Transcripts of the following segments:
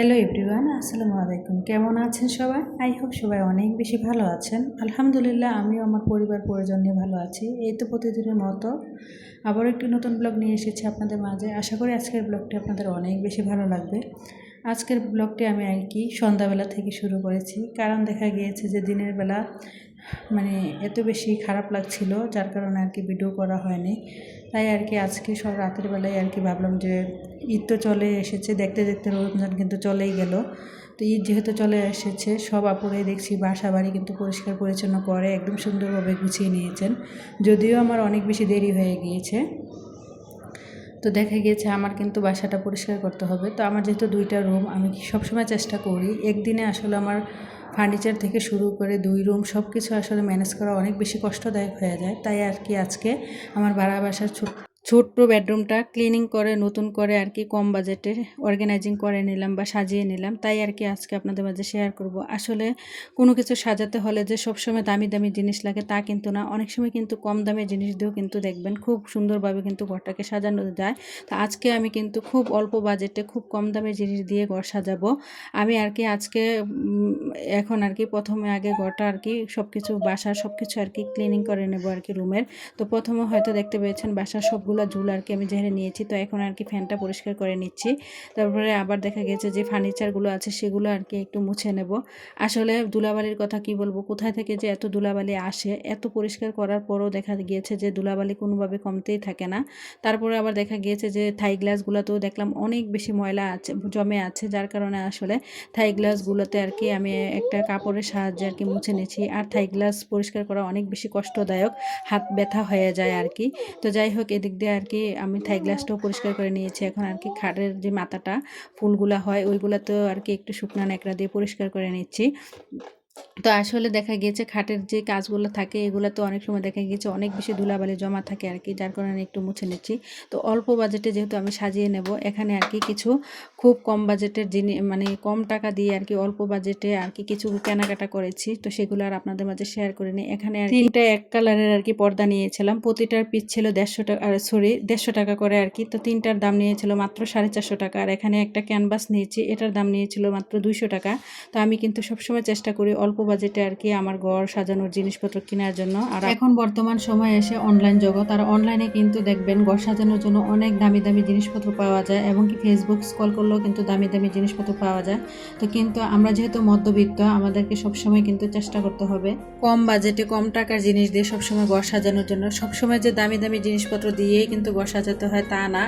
Hello everyone, আসসালামু আলাইকুম। কেমন আছেন সবাই? আই হোপ সবাই অনেক বেশি ভালো আছেন। আলহামদুলিল্লাহ, আমিও আমার পরিবার পরিজন নিয়ে ভালো আছি। এই তো প্রতিদিনের মতো আবারও একটি নতুন ব্লগ নিয়ে এসেছি আপনাদের মাঝে। আশা করি আজকের ব্লগটি আপনাদের অনেক বেশি ভালো লাগবে। আজকের ব্লগটি আমি সন্ধ্যাবেলা থেকে শুরু করেছি, কারণ দেখা গিয়েছে যে দিনের বেলা এত বেশি খারাপ লাগছিল, যার কারণে ভিডিও করা হয়নি। তাই আজকে সব রাতের বেলায় ভাবলাম যে ঈদ তো চলে এসেছে, দেখতে দেখতে রমজান কিন্তু চলেই গেল। তো ঈদ যেহেতু চলে এসেছে, সব আপুরাই দেখছি বাসা বাড়ি কিন্তু পরিষ্কার পরিচ্ছন্ন করে একদম সুন্দরভাবে গুছিয়ে নিয়েছেন। যদিও আমার অনেক বেশি দেরি হয়ে গিয়েছে, তো দেখা গিয়েছে আমার কিন্তু বাসাটা পরিষ্কার করতে হবে। তো আমার যেহেতু 2টা রুম, আমি সবসময় চেষ্টা করি একদিনে আসলে আমার ফার্নিচার থেকে শুরু করে 2 রুম সব কিছু আসলে ম্যানেজ করা অনেক বেশি কষ্টদায়ক হয়ে যায়। তাই আজকে আমার ভাড়া বাসার ছোট্ট বেডরুমটা ক্লিনিং করে নতুন করে কম বাজেটে অর্গানাইজিং করে নিলাম বা সাজিয়ে নিলাম। তাই আজকে আপনাদের মাঝে শেয়ার করব। আসলে কোনো কিছু সাজাতে হলে যে সবসময় দামি দামি জিনিস লাগে তা কিন্তু না, অনেক সময় কিন্তু কম দামি জিনিস দিয়েও কিন্তু দেখবেন খুব সুন্দরভাবে কিন্তু ঘরটাকে সাজানো যায়। তা আজকে আমি কিন্তু খুব অল্প বাজেটে খুব কম দামের জিনিস দিয়ে ঘর সাজাবো। আমি আজকে এখন প্রথমে আগে ঘরটা সব কিছু বাসার সব কিছু ক্লিনিং করে নেবো রুমের। তো প্রথমে হয়তো দেখতে পেয়েছেন বাসার সবগুলো ঝুল আমি ঝেড়ে নিয়েছি। তো এখন ফ্যানটা পরিষ্কার করে নিচ্ছি। তারপরে আবার দেখা গেছে যে ফার্নিচারগুলো আছে সেগুলো একটু মুছে নেব। আসলে ধুলাবালির কথা কি বলবো, কোথায় থেকে যে এত ধুলাবালি আসে, এত পরিষ্কার করার পরও দেখা গিয়েছে যে ধুলাবালি কোনোভাবে কমতেই থাকে না। তারপরে আবার দেখা গিয়েছে যে থাই গ্লাসগুলোতেও দেখলাম অনেক বেশি ময়লা জমে আছে, যার কারণে আসলে থাই গ্লাসগুলোতে আমি একটা কাপড়ের সাহায্যে মুছে নিয়েছি। আর থাই গ্লাস পরিষ্কার করা অনেক বেশি কষ্টদায়ক, হাত ব্যথা হয়ে যায় তো যাই হোক, এদিক দিয়ে আমি থাই গ্লাসটাও পরিষ্কার করে নিয়েছি। এখন খাটের যে মাথাটা ফুলগুলা হয় ওইগুলাতেও একটু শুকনা ন্যাকড়া দিয়ে পরিষ্কার করে নিচ্ছি। তো আসলে দেখা গিয়েছে খাটের যে কাজগুলো থাকে এগুলো তো অনেক সময় দেখা গিয়েছে অনেক বেশি ধুলাবালি জমা থাকে যার কারণে একটু মুছে নিচ্ছি। তো অল্প বাজেটে যেহেতু আমি সাজিয়ে নেব, এখানে কিছু খুব কম বাজেটের জিনিস কম টাকা দিয়ে অল্প বাজেটে কিছু কেনাকাটা করেছি। তো সেগুলো আর আপনাদের মাঝে শেয়ার করে নিই। এখানে 3টা এক কালারের পর্দা নিয়েছিলাম, প্রতিটার পিস ছিল 150 টাকা, 150 টাকা করে তো 3টার দাম নিয়েছিল মাত্র 450 টাকা। আর এখানে একটা ক্যানভাস নিয়েছি, এটার দাম নিয়েছিল মাত্র 200 টাকা। তো আমি কিন্তু সবসময় চেষ্টা করি অল্প বাজেটে আমার ঘর সাজানোর জিনিসপত্র কেনার জন্য। আর এখন বর্তমান সময়ে এসে অনলাইন জগৎ, আর অনলাইনে কিন্তু দেখবেন ঘর সাজানোর জন্য অনেক দামি দামি জিনিসপত্র পাওয়া যায়, এবং ফেসবুক স্ক্রল করলেও কিন্তু দামি দামি জিনিসপত্র পাওয়া যায়। তো কিন্তু আমরা যেহেতু মধ্যবিত্ত, আমাদেরকে সবসময় কিন্তু চেষ্টা করতে হবে কম বাজেটে কম টাকার জিনিস দিয়ে সবসময় ঘর সাজানোর জন্য। সবসময় যে দামি দামি জিনিসপত্র দিয়েই কিন্তু ঘর সাজাতে হয় তা না,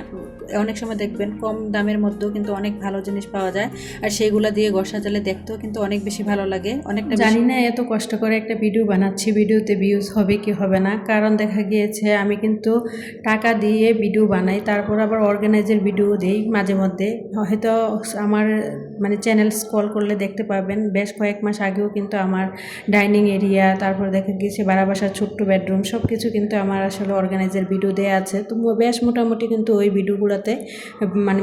অনেক সময় দেখবেন কম দামের মধ্যেও কিন্তু অনেক ভালো জিনিস পাওয়া যায়, আর সেইগুলো দিয়ে ঘর সাজালে দেখতেও কিন্তু অনেক বেশি ভালো লাগে। অনেকটা জানি না এত কষ্ট করে একটা ভিডিও বানাচ্ছি, ভিডিওতে ভিউজ হবে কি হবে না, কারণ দেখা গিয়েছে আমি কিন্তু টাকা দিয়ে ভিডিও বানাই, তারপর আবার অর্গানাইজের ভিডিও দিই মাঝে মধ্যে। হয়তো আমার চ্যানেল স্ক্রল করলে দেখতে পাবেন বেশ কয়েক মাস আগেও কিন্তু আমার ডাইনিং এরিয়া, তারপর দেখা গিয়েছে বাড়া বাসার ছোট্ট বেডরুম সব কিছু কিন্তু আমার আসলে অর্গানাইজের ভিডিও দেওয়া আছে। তো বেশ মোটামুটি কিন্তু ওই ভিডিওগুলোতে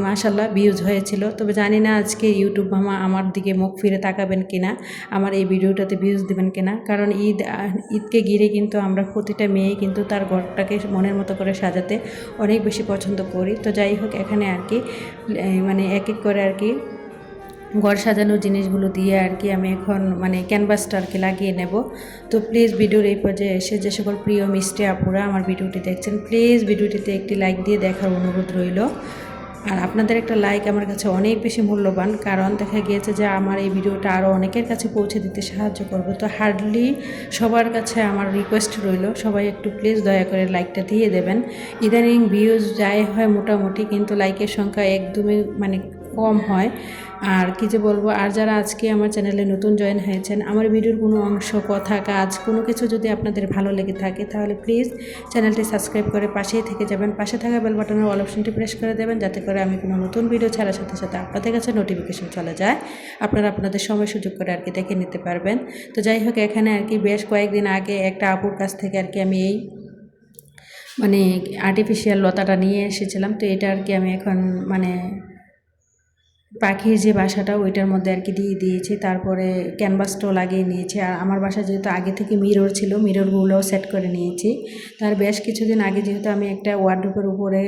মাশাআল্লাহ ভিউজ হয়েছিল। তবে জানি না আজকে ইউটিউব আমার দিকে মুখ ফিরে তাকাবেন কিনা, আমার এই ভিডিওটাতে ভিউজ দিবেন কিনা, কারণ ঈদকে ঘিরে কিন্তু আমরা প্রতিটা মেয়ে কিন্তু তার ঘরটাকে মনের মতো করে সাজাতে অনেক বেশি পছন্দ করি। তো যাই হোক, এখানে এক এক করে ঘর সাজানোর জিনিসগুলো দিয়ে আমি এখন ক্যানভাসটা লাগিয়ে নেব। তো প্লিজ ভিডিওর এই পর্যায়ে এসে যে সকল প্রিয় মিষ্টি আপুরা আমার ভিডিওটি দেখছেন, প্লিজ ভিডিওটিতে একটি লাইক দিয়ে দেখার অনুরোধ রইল। আর আপনাদের একটা লাইক আমার কাছে অনেক বেশি মূল্যবান, কারণ দেখা গিয়েছে যে আমার এই ভিডিওটা আরও অনেকের কাছে পৌঁছে দিতে সাহায্য করবে। তো হার্ডলি সবার কাছে আমার রিকোয়েস্ট রইল, সবাই একটু প্লিজ দয়া করে লাইকটা দিয়ে দেবেন। ইদানিং ভিউজ যাই হয় মোটামুটি, কিন্তু লাইকের সংখ্যা একদমই কম হয়। আর কি যে বলবো, আর যারা আজকে আমার চ্যানেলে নতুন জয়েন হয়েছেন, আমার ভিডিওর কোনো অংশ, কথা, কাজ কোনো কিছু যদি আপনাদের ভালো লেগে থাকে তাহলে প্লিজ চ্যানেলটি সাবস্ক্রাইব করে পাশেই থেকে যাবেন। পাশে থাকা বেল বাটনের অল অপশনটি প্রেস করে দেবেন, যাতে করে আমি কোনো নতুন ভিডিও ছাড়ার সাথে সাথে আপনাদের কাছে নোটিফিকেশন চলে যায়, আপনারা আপনাদের সময় সুযোগ করে দেখে নিতে পারবেন। তো যাই হোক, এখানে বেশ কয়েকদিন আগে একটা আপুর কাছ থেকে আমি এই আর্টিফিশিয়াল লতাটা নিয়ে এসেছিলাম। তো এটা আমি এখন পাখির যে বাসাটা ওইটার মধ্যে দিয়ে দিয়েছি, তারপরে ক্যানভাসটাও লাগিয়ে নিয়েছি। আর আমার বাসা যেহেতু আগে থেকে মিরর ছিল, মিররগুলোও সেট করে নিয়েছি। তার বেশ কিছুদিন আগে যেহেতু আমি একটা ওয়ার্ডরোবের উপরে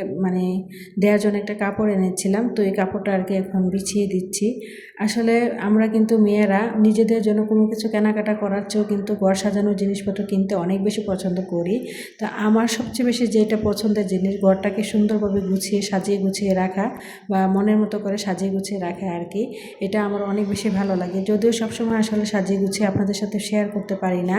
দেওয়ার জন্য একটা কাপড় এনেছিলাম, তো এই কাপড়টা এখন বিছিয়ে দিচ্ছি। আসলে আমরা কিন্তু মেয়েরা নিজেদের জন্য কোনো কিছু কেনাকাটা করার চেয়েও কিন্তু ঘর সাজানোর জিনিসপত্র কিনতে অনেক বেশি পছন্দ করি। তা আমার সবচেয়ে বেশি যেটা পছন্দের জিনিস ঘরটাকে সুন্দরভাবে গুছিয়ে সাজিয়ে গুছিয়ে রাখা বা মনের মতো করে সাজিয়ে গুছিয়ে রাখা আর কি, এটা আমার অনেক বেশি ভালো লাগে। যদিও সবসময় আসলে সাজিয়ে গুছিয়ে আপনাদের সাথে শেয়ার করতে পারি না,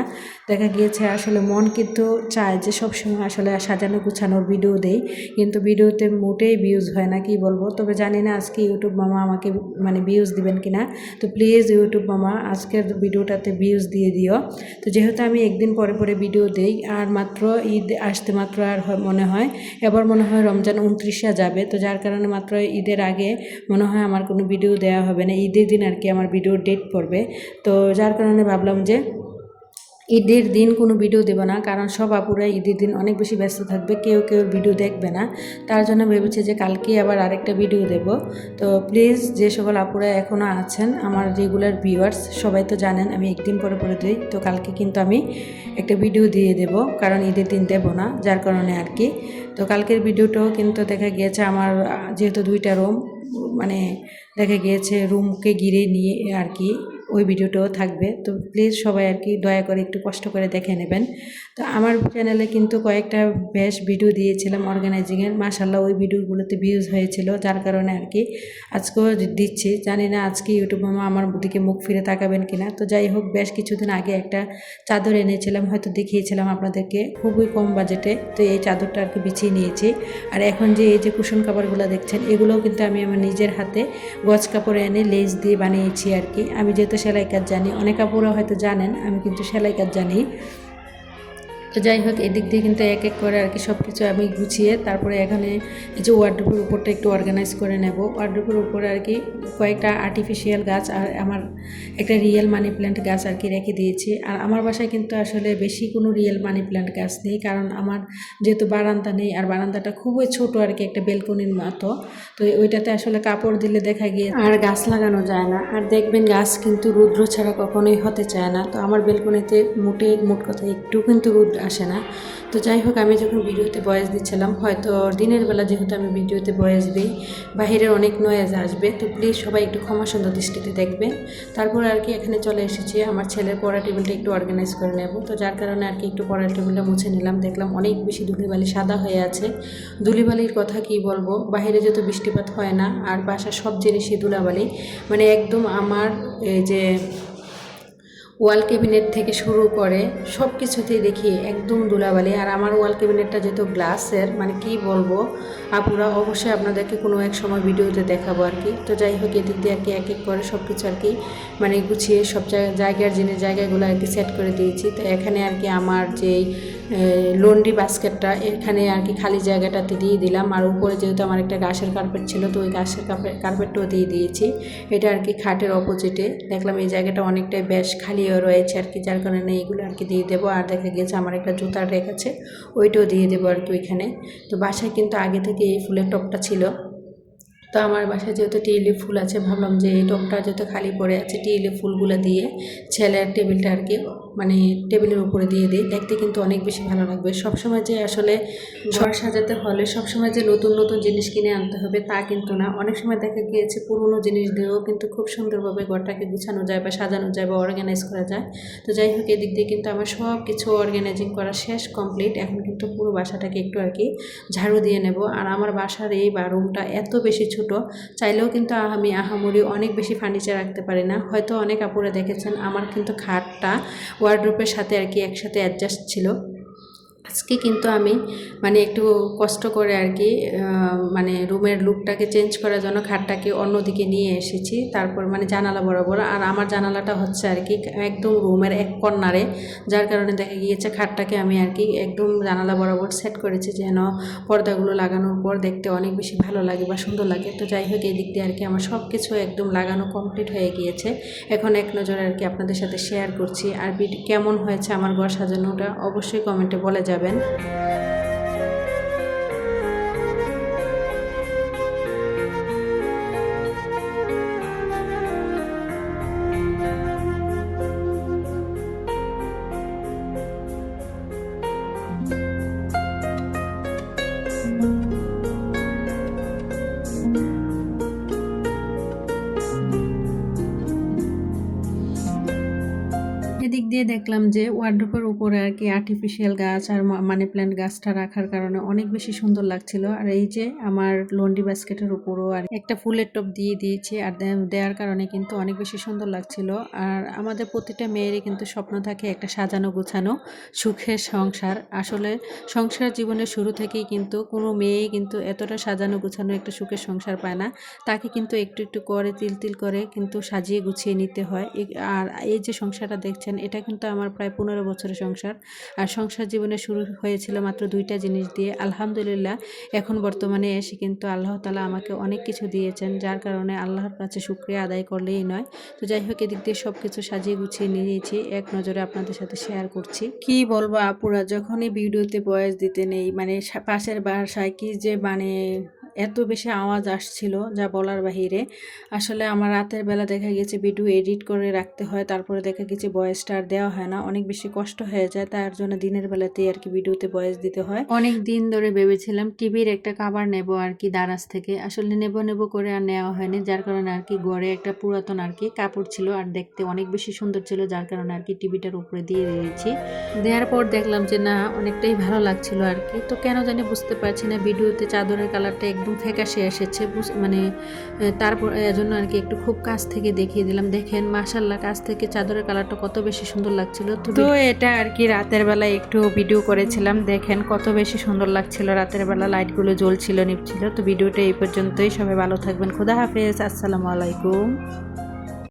দেখা গিয়েছে আসলে মন কিন্তু চায় যে সবসময় আসলে সাজানো গুছানোর ভিডিও দেই, কিন্তু ভিডিওতে মোটেই ভিউজ হয় না, কি বলবো। তবে জানি না আজকে ইউটিউব মামা আমাকে মানে ভিউজ দিবেন কিনা। তো প্লিজ ইউটিউব মামা আজকের ভিডিওটাতে ভিউজ দিয়ে দিও। তো যেহেতু আমি একদিন পরে পরে ভিডিও দেই, আর মাত্র ঈদ আসতে মাত্র আর মনে হয় এবার মনে হয় রমজান 29 যাবে, তো যার কারণে মাত্র ঈদের আগে মনে হয় আমার কোনো ভিডিও দেওয়া হবে না, ঈদের দিন আর কি আমার ভিডিওর ডেট পড়বে। তো যার কারণে ভাবলাম যে ঈদের দিন কোনো ভিডিও দেবো না, কারণ সব আপুরা ঈদের দিন অনেক বেশি ব্যস্ত থাকবে, কেউ কেউ ভিডিও দেখবে না। তার জন্য ভেবেছি যে কালকে আবার আরেকটা ভিডিও দেব। তো প্লিজ যে সকল আপুরা এখনও আছেন আমার রেগুলার ভিউয়ার্স, সবাই তো জানেন আমি একদিন পরে পরে দিই, তো কালকে কিন্তু আমি একটা ভিডিও দিয়ে দেব, কারণ ঈদের দিন দেব না, যার কারণে আর কি। তো কালকের ভিডিওটাও কিন্তু দেখা গিয়েছে আমার যেহেতু 2টা রুম, মানে দেখা গিয়েছে রুমকে ঘিরে নিয়ে আর কি ওই ভিডিওটাও থাকবে। তো প্লিজ সবাই আর কি দয়া করে একটু কষ্ট করে দেখে নেবেন। তো আমার চ্যানেলে কিন্তু কয়েকটা বেশ ভিডিও দিয়েছিলাম অর্গানাইজিংয়ের, মাশাআল্লাহ ওই ভিডিওগুলোতে ভিউজ হয়েছিল, যার কারণে আর কি আজকেও দিচ্ছি। জানি না আজকে ইউটিউব মামা আমার দিকে মুখ ফিরে তাকাবেন কিনা। তো যাই হোক, বেশ কিছুদিন আগে একটা চাদর এনেছিলাম, হয়তো দেখিয়েছিলাম আপনাদেরকে, খুবই কম বাজেটে। তো এই চাদরটা আর কি বিছিয়ে নিয়েছি। আর এখন যে এই যে কুশন কাপড়গুলো দেখছেন, এগুলোও কিন্তু আমি আমার নিজের হাতে গজ কাপড়ে এনে লেস দিয়ে বানিয়েছি আর কি। আমি যেহেতু সেলাই কাজ জানি, অনেক আপুরা হয়তো জানেন আমি কিন্তু সেলাই কাজ জানি। তো যাই হোক, এদিক দিয়ে কিন্তু এক এক করে আর কি সব কিছু আমি গুছিয়ে তারপরে এখানে এই যে ওয়ার্ড্রোবের উপরটা একটু অর্গানাইজ করে নেব। ওয়ার্ড্রোবের উপরে আর কি কয়েকটা আর্টিফিশিয়াল গাছ আর আমার একটা রিয়েল মানি প্ল্যান্ট গাছ আর কি রেখে দিয়েছি। আর আমার বাসায় কিন্তু আসলে বেশি কোনো রিয়েল মানি প্ল্যান্ট গাছ নেই, কারণ আমার যেহেতু বারান্দা নেই, আর বারান্দাটা খুবই ছোট আর কি, একটা বেলকনির মতো। তো ওইটাতে আসলে কাপড় দিলে দেখা গিয়ে আর গাছ লাগানো যায় না। আর দেখবেন গাছ কিন্তু রৌদ্র ছাড়া কখনোই হতে চায় না। তো আমার বেলকনিতে মোট কথা একটু কিন্তু রৌদ্র আসে না। তো যাই হোক, আমি যখন ভিডিওতে ভয়েস দিচ্ছিলাম, হয়তো দিনের বেলা যেহেতু আমি ভিডিওতে ভয়েস দিই, বাহিরের অনেক নয়েজ আসবে, তো প্লিজ সবাই একটু ক্ষমা সুন্দর দৃষ্টিতে দেখবেন। তারপর আর কি এখানে চলে এসেছি আমার ছেলের পড়া টেবিলটা একটু অর্গানাইজ করে নেব। তো যার কারণে আর কি একটু পড়ার টেবিলটা মুছে নিলাম, দেখলাম অনেক বেশি ধুলিবালি সাদা হয়ে আছে। ধুলিবালির কথা কি বলবো, বাহিরে যত বৃষ্টিপাত হয় না, আর বাসার সব জিনিসই ধুলাবালি, মানে একদম আমার এই যে ওয়াল ক্যাবিনেট থেকে শুরু করে সব কিছুতেই দেখি একদম ধুলাবালি। আর আমার ওয়াল ক্যাবিনেটটা যেহেতু গ্লাসের, মানে কি বলবো আপুরা, অবশ্যই আপনাদেরকে কোনো এক সময় ভিডিওতে দেখাবো আর কি। তো যাই হোক, এদিক দিয়ে আর কি এক এক করে সব কিছু আর কি মানে গুছিয়ে সব জায়গার জায়গাগুলো আর কি সেট করে দিয়েছি। তো এখানে আর কি আমার যেই লন্ড্রি বাস্কেটটা, এখানে আর কি খালি জায়গাটাতে দিয়ে দিলাম। আর উপরে যেহেতু আমার একটা ঘাসের কার্পেট ছিল, তো ওই ঘাসের কার্পেটটাও দিয়ে দিয়েছি। এটা আর কি খাটের অপোজিটে, দেখলাম এই জায়গাটা অনেকটাই বেশ খালিও রয়েছে আর কি, যার কারণে এইগুলো আর কি দিয়ে দেবো। আর দেখা গিয়েছে আমার একটা জুতার রেক আছে, ওইটাও দিয়ে দেবো আর কি ওইখানে। তো বাসায় কিন্তু আগে থেকে এই ফুলের টবটা ছিল, তো আমার বাসায় যেহেতু টিউলিপ ফুল আছে, ভাবলাম যে এই টবটা যেহেতু খালি পড়ে আছে, টিউলিপ ফুলগুলো দিয়ে ছেলের টেবিলটা আর কি মানে টেবিলের উপরে দিয়ে দিই, দেখতে কিন্তু অনেক বেশি ভালো লাগবে। সবসময় যে আসলে ঘর সাজাতে হলে সবসময় যে নতুন নতুন জিনিস কিনে আনতে হবে তা কিন্তু না, অনেক সময় দেখা গিয়েছে পুরনো জিনিস দিয়েও কিন্তু খুব সুন্দরভাবে ঘরটাকে গুছানো যায় বা সাজানো যায় বা অর্গানাইজ করা যায়। তো যাই হোক, এদিক দিয়ে কিন্তু আমার সব কিছু অর্গানাইজিং করা শেষ, কমপ্লিট। এখন কিন্তু পুরো বাসাটাকে একটু আর কি ঝাড়ু দিয়ে নেব। আর আমার বাসার এই রুমটা এত বেশি ছোট, চাইলেও কিন্তু আমি আহামরি অনেক বেশি ফার্নিচার রাখতে পারি না। হয়তো অনেক আপুরা দেখেছেন আমার কিন্তু খাটটা ওয়ার্ড্রোবের সাথে আর কি একসাথে অ্যাডজাস্ট ছিল। আজকে কিন্তু আমি মানে একটু কষ্ট করে আর কি মানে রুমের লুকটাকে চেঞ্জ করার জন্য খাটটাকে অন্যদিকে নিয়ে এসেছি, তারপর মানে জানালা বরাবর। আর আমার জানালাটা হচ্ছে আর কি একদম রুমের এক কর্নারে, যার কারণে দেখা গিয়েছে খাটটাকে আমি আর কি একদম জানালা বরাবর সেট করেছি, যেন পর্দাগুলো লাগানোর পর দেখতে অনেক বেশি ভালো লাগে বা সুন্দর লাগে। তো যাই হোক, এই দিক দিয়ে আর কি আমার সব কিছু একদম লাগানো কমপ্লিট হয়ে গিয়েছে। এখন এক নজরে আর কি আপনাদের সাথে শেয়ার করছি। আর কেমন হয়েছে আমার ঘর সাজানোটা অবশ্যই কমেন্টে বলে যাবেন। এদিক দিয়ে দেখলাম যে ওয়ার্ড্রোপের উপরে আর কি আর্টিফিশিয়াল গাছ আর মানি প্ল্যান্ট গাছটা রাখার কারণে অনেক বেশি সুন্দর লাগছিল। আর এই যে আমার লন্ড্রি বাস্কেটের উপরও আর একটা ফুলের টব দিয়ে দিয়েছি, আর দেওয়ার কারণে কিন্তু অনেক বেশি সুন্দর লাগছিল। আর আমাদের প্রতিটা মেয়েরই কিন্তু স্বপ্ন থাকে একটা সাজানো গোছানো সুখের সংসার। আসলে সংসার জীবনের শুরু থেকেই কিন্তু কোনো মেয়েই কিন্তু এতটা সাজানো গোছানো একটা সুখের সংসার পায় না। তাকে কিন্তু একটু একটু করে তিল করে কিন্তু সাজিয়ে গুছিয়ে নিতে হয়। আর এই যে সংসারটা দেখছেন, এটা কিন্তু আমার প্রায় 15 বছরের সংসার। আর সংসার জীবনে শুরু হয়েছিল মাত্র 2টা জিনিস দিয়ে। আলহামদুলিল্লাহ এখন বর্তমানে এসে কিন্তু আল্লাহ তাআলা আমাকে অনেক কিছু দিয়েছেন, যার কারণে আল্লাহর কাছে শুকরিয়া আদায় করলেই নয়। তো যাই হোক, এদিক দিয়ে সব কিছু সাজিয়ে গুছিয়ে নিয়েছি, এক নজরে আপনাদের সাথে শেয়ার করছি। কি বলবো আপুরা, যখনই ভিডিওতে ভয়েস দিতে নেই মানে পাশের বাসায় কি যে মানে এত বেশি আওয়াজ আসছিল যা বলার বাহিরে। আসলে আমার রাতের বেলা দেখা গেছে ভিডিও এডিট করে রাখতে হয়, তারপরে দেখা গেছে ভয়েসটা আর দেওয়া হয় না, অনেক বেশি কষ্ট হয়ে যায়। তার জন্য দিনের বেলাতেই আর কি ভিডিওতে ভয়েস দিতে হয়। অনেক দিন ধরে ভেবেছিলাম টিভির একটা কভার নেব আর কি দারাজ থেকে, আসলে নেব করে আর নেওয়া হয়নি, যার কারণে আর কি ঘরে একটা পুরাতন আর কি কাপড় ছিল আর দেখতে অনেক বেশি সুন্দর ছিল, যার কারণে আর কি টিভিটার উপরে দিয়ে দিয়েছি। দেওয়ার পর দেখলাম যে না, অনেকটাই ভালো লাগছিল আর কি। তো কেন জানি বুঝতে পারছি না, ভিডিওতে চাদরের কালারটা একদম ফ্যাকাশে এসেছে, মানে তারপর এজন্য আর কি একটু খুব কাছ থেকে দেখিয়ে দিলাম। দেখেন মাশাআল্লাহ, কাছ থেকে চাদরের কালারটা কত বেশি সুন্দর লাগছিল। তো এটা আর কি রাতের বেলায় একটু ভিডিও করেছিলাম, দেখেন কত বেশি সুন্দর লাগছিল রাতের বেলা, লাইটগুলো জ্বলছিল নিভছিল। তো ভিডিওটা এই পর্যন্তই, সবাই ভালো থাকবেন, খোদা হাফেজ, আসসালামু আলাইকুম।